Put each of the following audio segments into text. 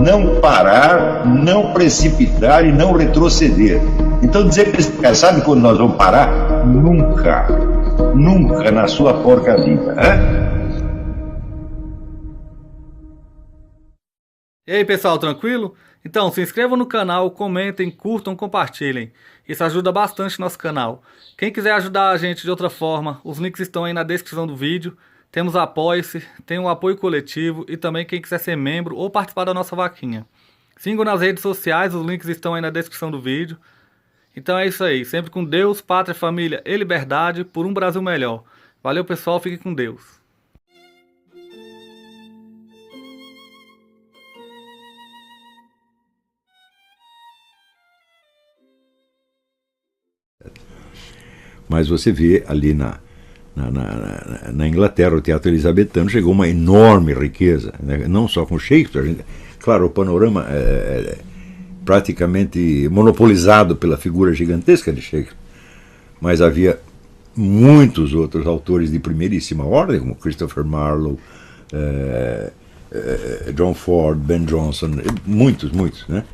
não parar, não precipitar e não retroceder. Então dizer para esse cara, sabe quando nós vamos parar? Nunca. Nunca na sua porca vida. E aí pessoal, tranquilo? Então se inscrevam no canal, comentem, curtam, compartilhem. Isso ajuda bastante nosso canal. Quem quiser ajudar a gente de outra forma, os links estão aí na descrição do vídeo. Temos Apoie-se, tem um apoio coletivo e também quem quiser ser membro ou participar da nossa vaquinha. Sigam nas redes sociais, os links estão aí na descrição do vídeo. Então é isso aí, sempre com Deus, pátria, família e liberdade por um Brasil melhor. Valeu pessoal, fiquem com Deus. Mas você vê ali na Inglaterra, o teatro elizabetano chegou a uma enorme riqueza, né? Não só com Shakespeare. Claro, o panorama é praticamente monopolizado pela figura gigantesca de Shakespeare, mas havia muitos outros autores de primeiríssima ordem, como Christopher Marlowe, John Ford, Ben Jonson, muitos, né?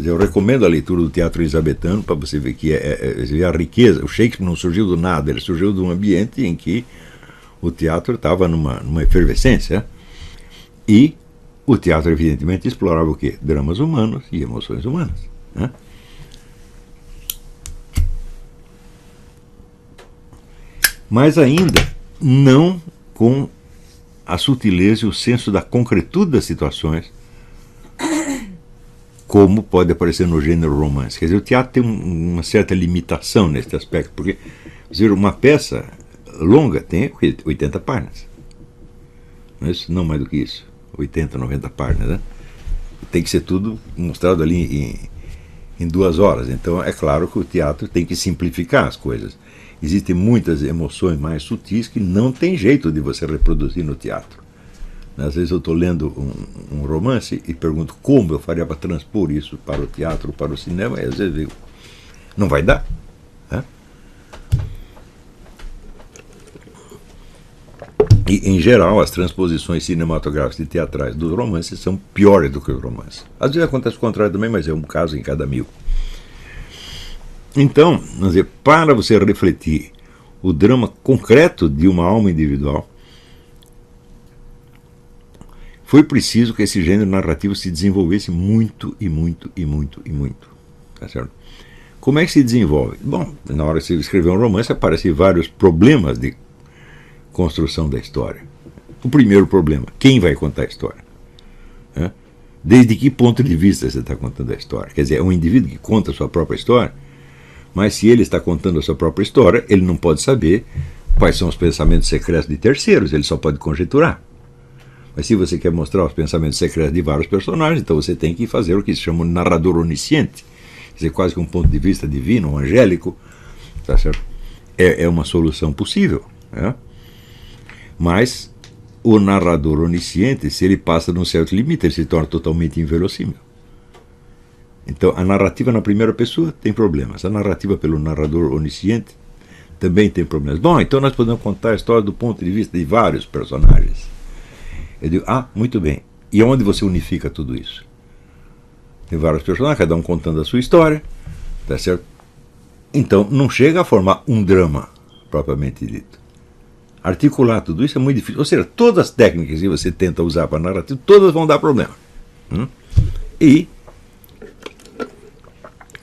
Eu recomendo a leitura do teatro elizabetano para você ver que a riqueza. O Shakespeare não surgiu do nada, ele surgiu de um ambiente em que o teatro estava numa efervescência. E o teatro, evidentemente, explorava o quê? Dramas humanos e emoções humanas. Né? Mas ainda não com a sutileza e o senso da concretude das situações, como pode aparecer no gênero romance. Quer dizer, o teatro tem uma certa limitação nesse aspecto, porque uma peça longa tem 80 páginas. Não mais do que isso. 80, 90 páginas. Né? Tem que ser tudo mostrado ali em 2 horas. Então é claro que o teatro tem que simplificar as coisas. Existem muitas emoções mais sutis que não tem jeito de você reproduzir no teatro. Às vezes eu estou lendo um romance e pergunto como eu faria para transpor isso para o teatro, para o cinema, e às vezes eu digo, não vai dar. Né? E, em geral, as transposições cinematográficas e teatrais dos romances são piores do que os romances. Às vezes acontece o contrário também, mas é um caso em cada 1000. Então, vamos dizer, para você refletir o drama concreto de uma alma individual, foi preciso que esse gênero narrativo se desenvolvesse muito. Tá certo? Como é que se desenvolve? Bom, na hora que você escrever um romance, aparecem vários problemas de construção da história. O primeiro problema, quem vai contar a história? Desde que ponto de vista você está contando a história? Quer dizer, é um indivíduo que conta a sua própria história, mas se ele está contando a sua própria história, ele não pode saber quais são os pensamentos secretos de terceiros, ele só pode conjecturar. Mas se você quer mostrar os pensamentos secretos de vários personagens, então você tem que fazer o que se chama um narrador onisciente, quer dizer, quase que um ponto de vista divino, angélico, tá certo? É uma solução possível, né? Mas o narrador onisciente, se ele passa de um certo limite, ele se torna totalmente inverossímil. Então a narrativa na primeira pessoa tem problemas, a narrativa pelo narrador onisciente também tem problemas. Bom, então nós podemos contar a história do ponto de vista de vários personagens. Eu digo, muito bem. E onde você unifica tudo isso? Tem vários personagens, cada um contando a sua história, tá certo? Então, não chega a formar um drama, propriamente dito. Articular tudo isso é muito difícil. Ou seja, todas as técnicas que você tenta usar para narrativa, todas vão dar problema. E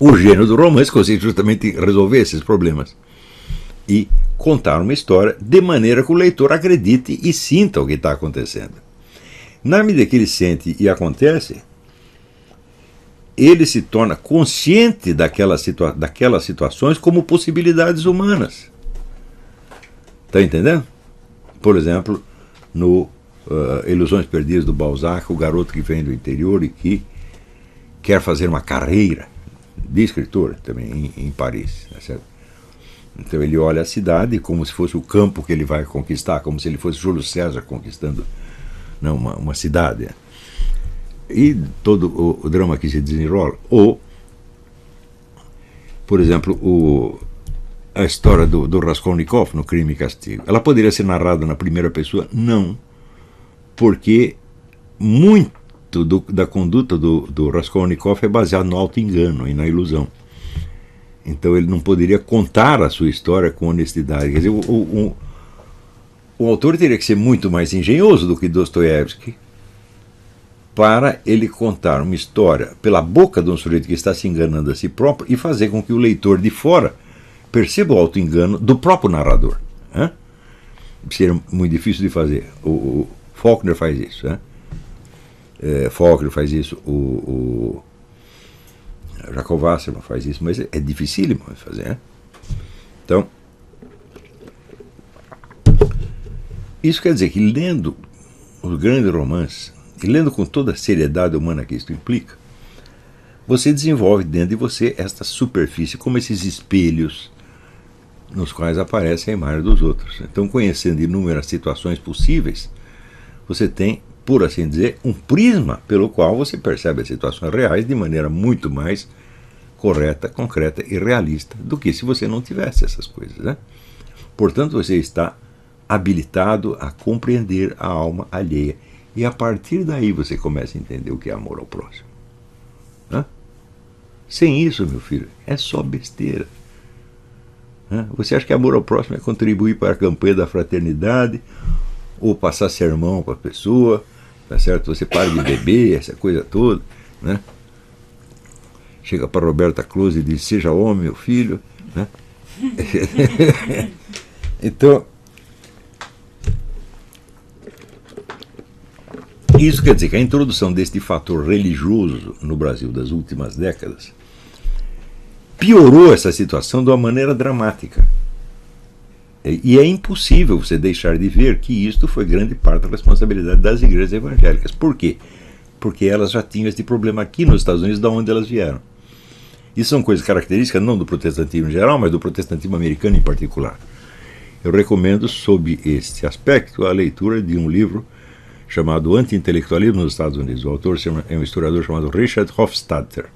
o gênero do romance consiste justamente em resolver esses problemas. E contar uma história de maneira que o leitor acredite e sinta o que está acontecendo. Na medida que ele sente e acontece, ele se torna consciente daquelas situações como possibilidades humanas. Está entendendo? Por exemplo, no Ilusões Perdidas do Balzac, o garoto que vem do interior e que quer fazer uma carreira de escritor também em Paris. Tá certo? Então ele olha a cidade como se fosse o campo que ele vai conquistar, como se ele fosse Júlio César conquistando uma cidade. E todo o drama que se desenrola. Ou, por exemplo, a história do Raskolnikov no Crime e Castigo. Ela poderia ser narrada na primeira pessoa? Não. Porque muito da conduta do Raskolnikov é baseado no auto-engano e na ilusão. Então ele não poderia contar a sua história com honestidade. Quer dizer, o autor teria que ser muito mais engenhoso do que Dostoiévski para ele contar uma história pela boca de um sujeito que está se enganando a si próprio e fazer com que o leitor de fora perceba o auto-engano do próprio narrador. Né? Seria muito difícil de fazer. O Faulkner faz isso. Né? Faulkner faz isso, o Jacob Wasserman faz isso, mas é dificílimo de fazer. Né? Então, isso quer dizer que lendo os grandes romances, e lendo com toda a seriedade humana que isso implica, você desenvolve dentro de você esta superfície, como esses espelhos nos quais aparece a imagem dos outros. Então, conhecendo inúmeras situações possíveis, você tem, por assim dizer, um prisma pelo qual você percebe as situações reais de maneira muito mais correta, concreta e realista do que se você não tivesse essas coisas. Né? Portanto, você está habilitado a compreender a alma alheia. E a partir daí você começa a entender o que é amor ao próximo. Né? Sem isso, meu filho, é só besteira. Né? Você acha que amor ao próximo é contribuir para a campanha da fraternidade ou passar sermão para a pessoa, tá certo? Você para de beber, essa coisa toda, né? Chega para Roberta Close e diz: seja homem, meu filho, né? Então, isso quer dizer que a introdução deste fator religioso no Brasil das últimas décadas piorou essa situação de uma maneira dramática. E é impossível você deixar de ver que isto foi grande parte da responsabilidade das igrejas evangélicas. Por quê? Porque elas já tinham este problema aqui nos Estados Unidos, de onde elas vieram. Isso são coisas características não do protestantismo em geral, mas do protestantismo americano em particular. Eu recomendo, sob este aspecto, a leitura de um livro chamado Anti-intelectualismo nos Estados Unidos. O autor é um historiador chamado Richard Hofstadter.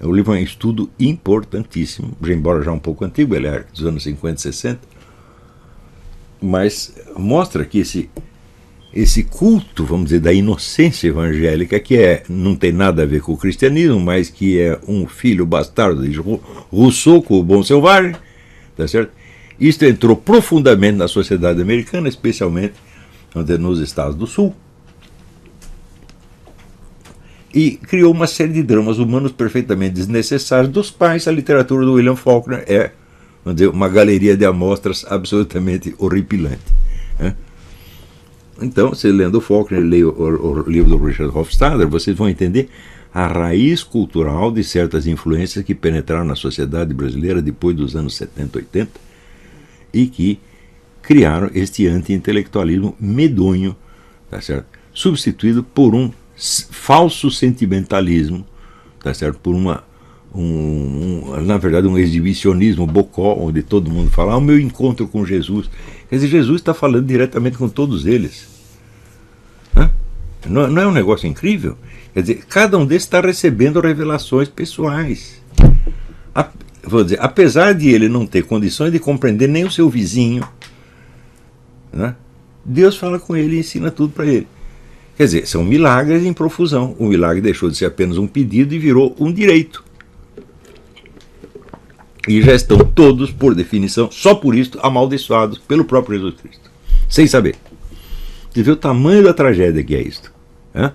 O livro é um estudo importantíssimo, embora já um pouco antigo, ele é dos anos 50 e 60, mas mostra que esse culto, vamos dizer, da inocência evangélica, que não tem nada a ver com o cristianismo, mas que é um filho bastardo de Rousseau com o Bom Selvagem, tá certo? Isto entrou profundamente na sociedade americana, especialmente nos Estados do Sul, e criou uma série de dramas humanos perfeitamente desnecessários, dos quais a literatura do William Faulkner é, vamos dizer, uma galeria de amostras absolutamente horripilante. Né? Então, você lendo o Faulkner, leia o livro do Richard Hofstadter, vocês vão entender a raiz cultural de certas influências que penetraram na sociedade brasileira depois dos anos 70, 80, e que criaram este anti-intelectualismo medonho, tá certo? Substituído por um falso sentimentalismo, tá certo? Por na verdade, um exibicionismo bocó, onde todo mundo fala: o meu encontro com Jesus. Quer dizer, Jesus está falando diretamente com todos eles. Hã? Não é um negócio incrível? Quer dizer, cada um desses está recebendo revelações pessoais. Vou dizer, apesar de ele não ter condições de compreender nem o seu vizinho, né? Deus fala com ele e ensina tudo para ele. Quer dizer, são milagres em profusão. O milagre deixou de ser apenas um pedido e virou um direito. E já estão todos, por definição, só por isso, amaldiçoados pelo próprio Jesus Cristo. Sem saber. Você vê o tamanho da tragédia que é isto. Né?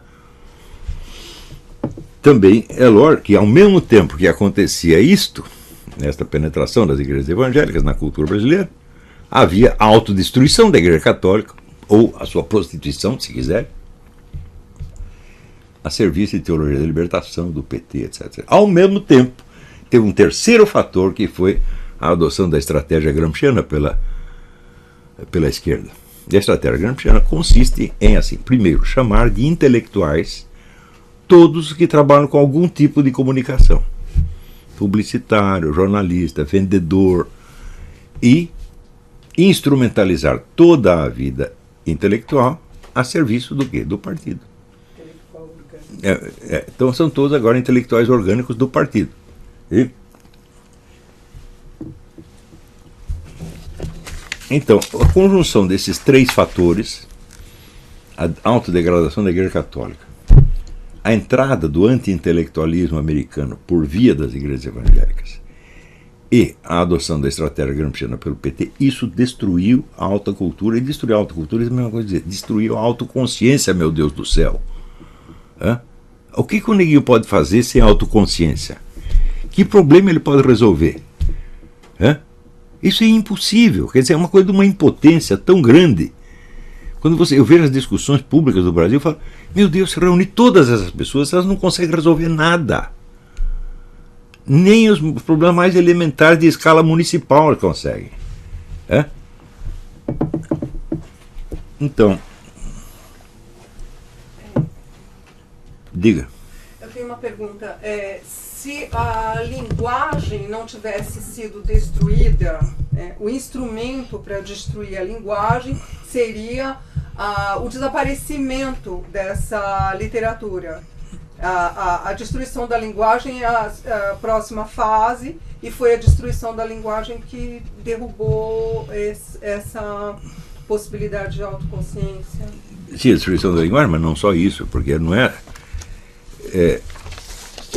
Também é lógico que, ao mesmo tempo que acontecia isto, nesta penetração das igrejas evangélicas na cultura brasileira, havia a autodestruição da Igreja Católica, ou a sua prostituição, se quiser, a serviço de teologia da libertação, do PT, etc. Ao mesmo tempo, teve um terceiro fator, que foi a adoção da estratégia gramsciana pela esquerda. E a estratégia gramsciana consiste em, assim, primeiro, chamar de intelectuais todos que trabalham com algum tipo de comunicação. Publicitário, jornalista, vendedor, e instrumentalizar toda a vida intelectual a serviço do quê? Do partido. Então são todos agora intelectuais orgânicos do partido. E então, a conjunção desses três fatores, a autodegradação da Igreja Católica, a entrada do anti-intelectualismo americano por via das igrejas evangélicas e a adoção da estratégia gramsciana pelo PT, isso destruiu a alta cultura. E destruir a alta cultura é a mesma coisa dizer, destruiu a autoconsciência, meu Deus do céu. O que o neguinho pode fazer sem autoconsciência? Que problema ele pode resolver? Isso é impossível. Quer dizer, é uma coisa de uma impotência tão grande. Quando eu vejo as discussões públicas do Brasil, eu falo, meu Deus, se reúne todas essas pessoas, elas não conseguem resolver nada. Nem os problemas mais elementares de escala municipal elas conseguem. Então, diga. Eu tenho uma pergunta. Se a linguagem não tivesse sido destruída, o instrumento para destruir a linguagem seria o desaparecimento dessa literatura. A destruição da linguagem é a próxima fase, e foi a destruição da linguagem que derrubou essa possibilidade de autoconsciência. Sim, a destruição da linguagem, mas não só isso, porque não é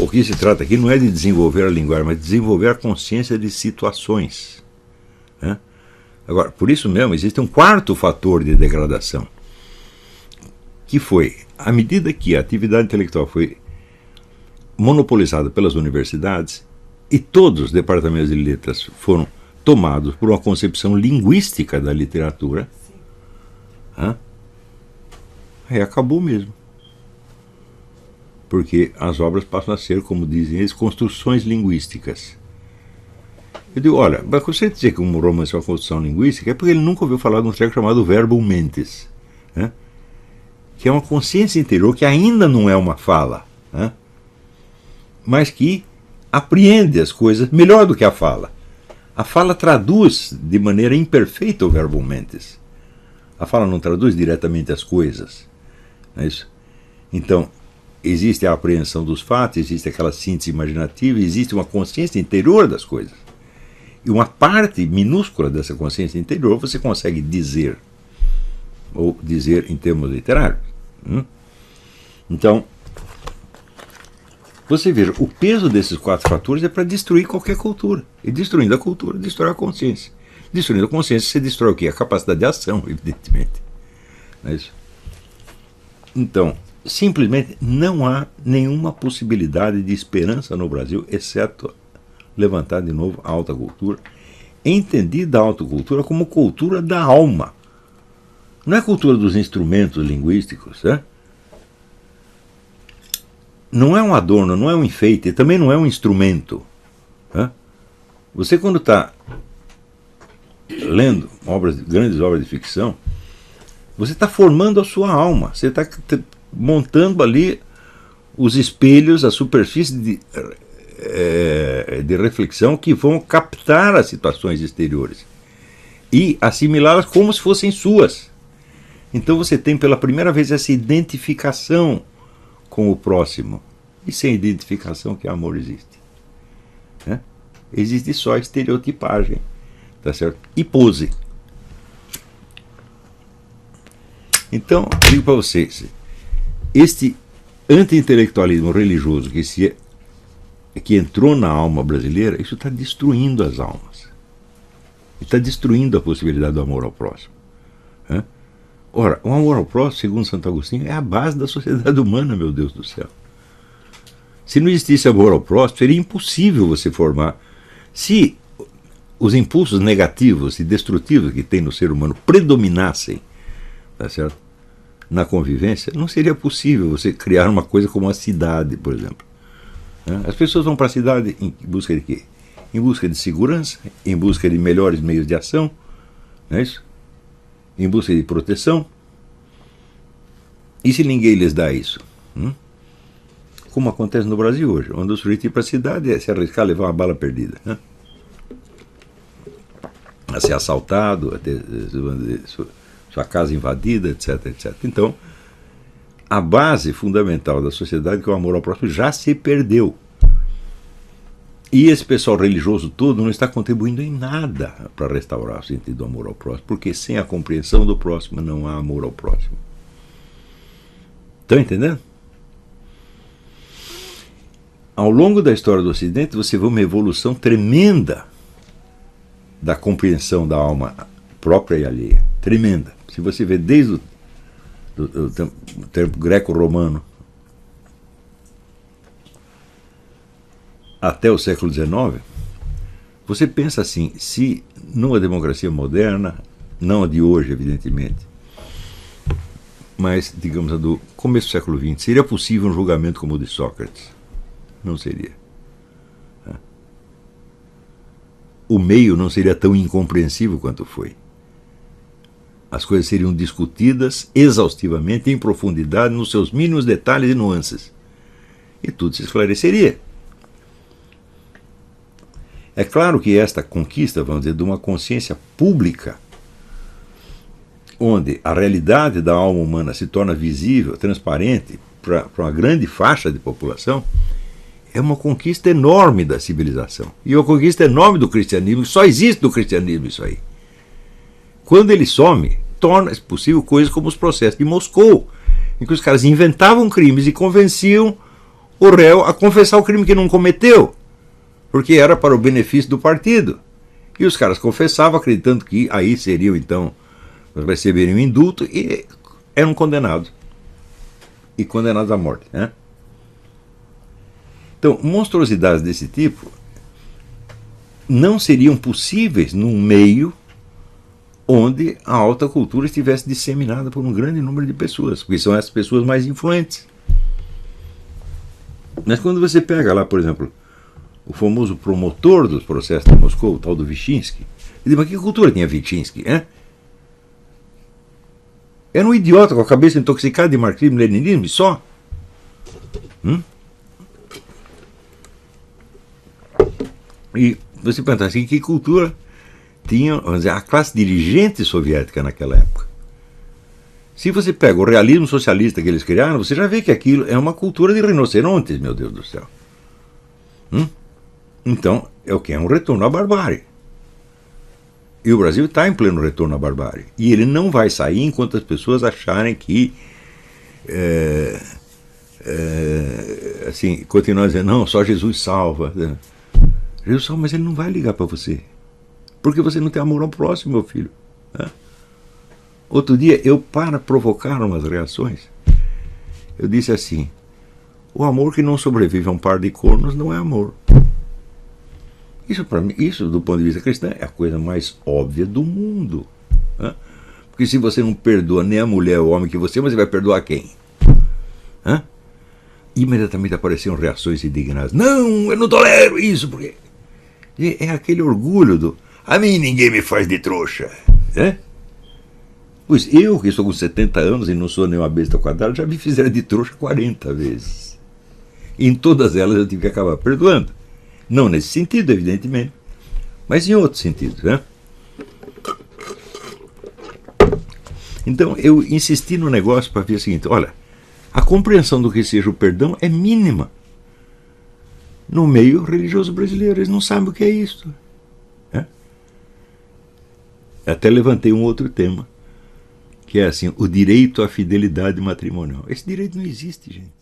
o que se trata aqui não é de desenvolver a linguagem, mas de desenvolver a consciência de situações. Agora, por isso mesmo, existe um quarto fator de degradação, que foi, à medida que a atividade intelectual foi monopolizada pelas universidades e todos os departamentos de letras foram tomados por uma concepção linguística da literatura, aí acabou mesmo. Porque as obras passam a ser, como dizem eles, construções linguísticas. Eu digo, olha, para você dizer que um romance é uma construção linguística, é porque ele nunca ouviu falar de um treco chamado verbum mentis, que é uma consciência interior que ainda não é uma fala, mas que apreende as coisas melhor do que a fala. A fala traduz de maneira imperfeita o verbum mentis. A fala não traduz diretamente as coisas. Não é isso? Então, existe a apreensão dos fatos, existe aquela síntese imaginativa, existe uma consciência interior das coisas. E uma parte minúscula dessa consciência interior você consegue dizer, ou dizer em termos literários. Então, você veja, o peso desses quatro fatores é para destruir qualquer cultura. E destruindo a cultura, destrói a consciência. Destruindo a consciência, você destrói o quê? A capacidade de ação, evidentemente. Não é isso? Então, simplesmente não há nenhuma possibilidade de esperança no Brasil, exceto levantar de novo a alta cultura, entendida a alta cultura como cultura da alma. Não é cultura dos instrumentos linguísticos, não é um adorno, não é um enfeite, também não é um instrumento. Você, quando está lendo grandes obras de ficção, você está formando a sua alma, você está montando ali os espelhos, a superfície de reflexão que vão captar as situações exteriores e assimilá-las como se fossem suas. Então você tem pela primeira vez essa identificação com o próximo. E sem identificação, que amor existe? Existe só estereotipagem, tá certo? E pose. Então, eu digo para vocês, este anti-intelectualismo religioso que entrou na alma brasileira, isso está destruindo as almas. Está destruindo a possibilidade do amor ao próximo. Ora, o amor ao próximo, segundo Santo Agostinho, é a base da sociedade humana, meu Deus do céu. Se não existisse amor ao próximo, seria impossível você formar. Se os impulsos negativos e destrutivos que tem no ser humano predominassem, tá certo, na convivência, não seria possível você criar uma coisa como a cidade, por exemplo. As pessoas vão para a cidade em busca de quê? Em busca de segurança, em busca de melhores meios de ação, não é isso? Em busca de proteção. E se ninguém lhes dá isso? Como acontece no Brasil hoje, onde o sujeito ir para a cidade é se arriscar a levar uma bala perdida, a ser assaltado, a ter sua casa invadida, etc, etc. Então, a base fundamental da sociedade, que é o amor ao próximo, já se perdeu. E esse pessoal religioso todo não está contribuindo em nada para restaurar o sentido do amor ao próximo, porque sem a compreensão do próximo não há amor ao próximo. Estão entendendo? ao longo da história do Ocidente, você vê uma evolução tremenda da compreensão da alma própria e alheia. Tremenda. Se você vê desde o tempo greco-romano até o século XIX, você pensa assim, se numa democracia moderna, não a de hoje, evidentemente, mas, digamos, a do começo do século XX, seria possível um julgamento como o de Sócrates? Não seria. O meio não seria tão incompreensível quanto foi. As coisas seriam discutidas exaustivamente, em profundidade, nos seus mínimos detalhes e nuances. E tudo se esclareceria. É claro que esta conquista, vamos dizer, de uma consciência pública, onde a realidade da alma humana se torna visível, transparente, para uma grande faixa de população, é uma conquista enorme da civilização. E uma conquista enorme do cristianismo, só existe do cristianismo isso aí. Quando ele some, torna-se possível coisas como os processos de Moscou, em que os caras inventavam crimes e convenciam o réu a confessar o crime que não cometeu, porque era para o benefício do partido. E os caras confessavam, acreditando que aí seriam, então, receberiam um indulto e eram condenados. E condenados à morte, né? Então, monstruosidades desse tipo não seriam possíveis num meio onde a alta cultura estivesse disseminada por um grande número de pessoas, porque são essas pessoas mais influentes. Mas quando você pega lá, por exemplo, o famoso promotor dos processos de Moscou, o tal do Vyshtinsky, ele diz, mas que cultura tinha Vyshtinsky, hein? Era um idiota com a cabeça intoxicada de marxismo e leninismo e só. E você pensa assim, que cultura tinha, vamos dizer, a classe dirigente soviética naquela época? Se você pega o realismo socialista que eles criaram, você já vê que aquilo é uma cultura de rinocerontes, meu Deus do céu. Então, é o que? É um retorno à barbárie. E o Brasil está em pleno retorno à barbárie. E ele não vai sair enquanto as pessoas acharem que assim, continuam dizendo, não, só Jesus salva. Jesus salva, mas ele não vai ligar para você. Porque você não tem amor ao próximo, meu filho. Outro dia, eu, para provocar umas reações, eu disse assim, o amor que não sobrevive a um par de cornos não é amor. Isso, para mim, isso, do ponto de vista cristão, é a coisa mais óbvia do mundo. Porque se você não perdoa nem a mulher ou o homem que você, mas você vai perdoar quem? Imediatamente apareceram reações indignadas. Não, eu não tolero isso, porque é aquele orgulho do a mim ninguém me faz de trouxa. Pois eu, que estou com 70 anos e não sou nenhuma besta quadrada, já me fizeram de trouxa 40 vezes. E em todas elas eu tive que acabar perdoando. Não nesse sentido, evidentemente, mas em outros sentidos. Então eu insisti no negócio para ver o seguinte, olha, a compreensão do que seja o perdão é mínima. No meio religioso brasileiro, eles não sabem o que é isso. Até levantei um outro tema, que é assim, o direito à fidelidade matrimonial. Esse direito não existe, gente.